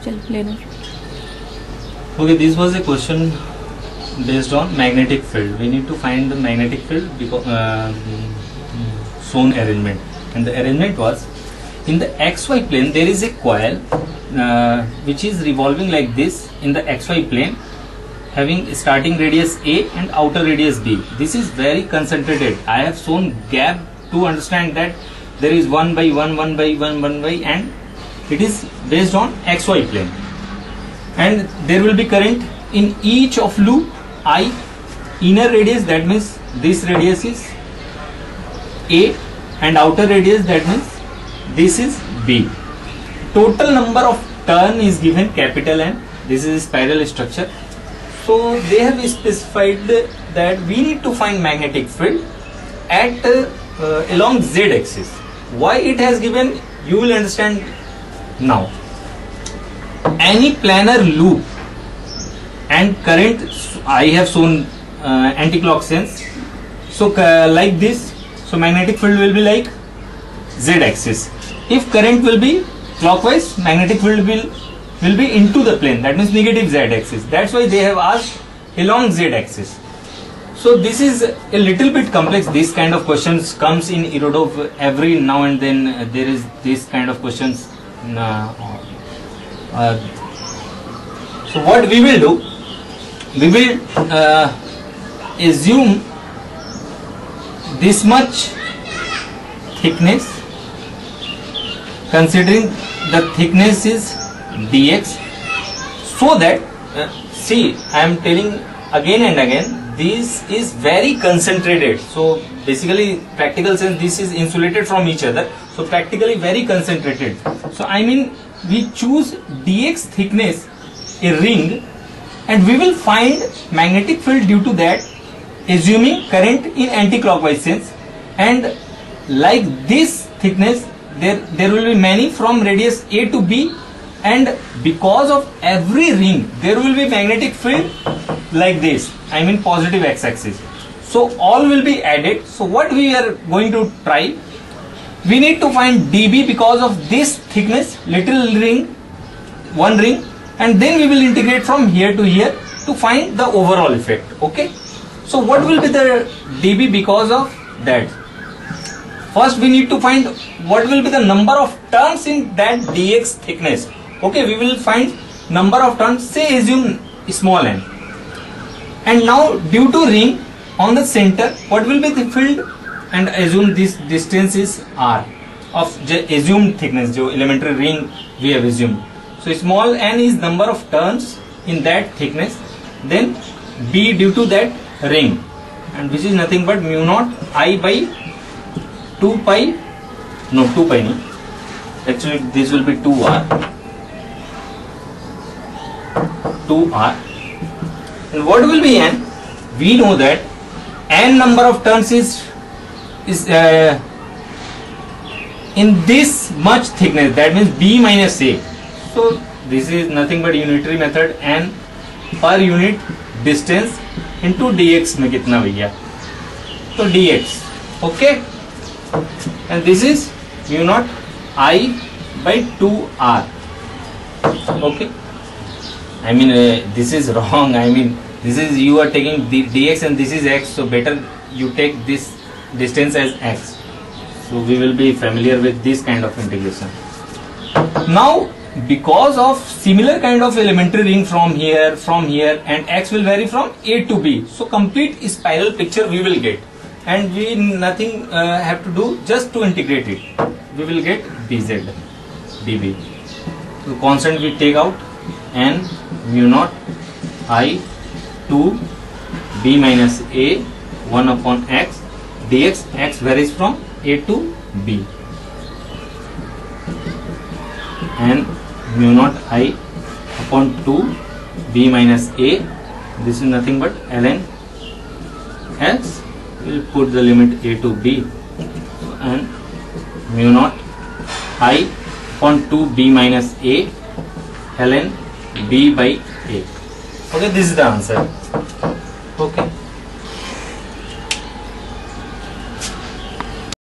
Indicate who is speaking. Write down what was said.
Speaker 1: चल लेना.
Speaker 2: Okay, this was a question based on magnetic field. We need to find the magnetic field because shown arrangement, and the arrangement was in the xy plane there is a coil which is revolving like this in the xy plane, having starting radius A and outer radius B. This is very concentrated. I have shown gap to understand that there is 1 by 1, 1 by 1, 1 by, and it is based on xy plane. And there will be current in each of loop I. Inner radius, that means this radius is A, and outer radius, that means this is B. Total number of turn is given capital N. This is a spiral structure. So they have specified that we need to find magnetic field at along Z axis. Why it has given, you will understand now. Any planar loop and current, I have shown anti-clock sense. So like this, so magnetic field will be like Z axis. If current will be clockwise, magnetic field will be into the plane, that means negative Z axis. That's why they have asked along Z axis. So this is a little bit complex. This kind of questions comes in Irodov every now and then. There is this kind of questions. So what we will do, we will assume this much thickness, considering the thickness is dx, so that see, I am telling again and again, this is very concentrated. So basically practical sense, this is insulated from each other, so practically very concentrated. So I mean, we choose dx thickness a ring, and we will find magnetic field due to that, assuming current in anti-clockwise sense. And like this thickness, there will be many from radius A to B, and because of every ring there will be magnetic field like this, I mean positive x-axis. So all will be added. So what we are going to try, we need to find dB because of this thickness, little ring, one ring, and then we will integrate from here to here to find the overall effect. Okay, so what will be the dB because of that? First we need to find what will be the number of turns in that dx thickness. Okay, we will find number of turns, say assume small n, and now due to ring on the center, what will be the field, and assume this distance is r of assumed thickness, jo elementary ring we have assumed. So small n is number of turns in that thickness, then B due to that ring, and which is nothing but mu naught I by 2 pi, no 2 pi no, actually this will be 2r, and what will be n? We know that n number of turns is in this much thickness, that means B minus A. So this is nothing but unitary method, n per unit distance into dx में कितना भैया, तो dx. Okay, and this is mu naught I by 2r. Okay, I mean this is wrong. I mean this is, you are taking the dx and this is x, so better you take this distance as x. So we will be familiar with this kind of integration. Now because of similar kind of elementary ring from here, and x will vary from A to B, so complete spiral picture we will get, and we nothing have to do, just to integrate it we will get dz dB. So constant we take out, and mu naught I 2 B minus A 1 upon x dx, x varies from A to B, and mu naught I upon 2 B minus A, this is nothing but ln x, we will put the limit A to B, and mu naught I upon 2 B minus A ln B by A. Okay, this is the answer. Okay.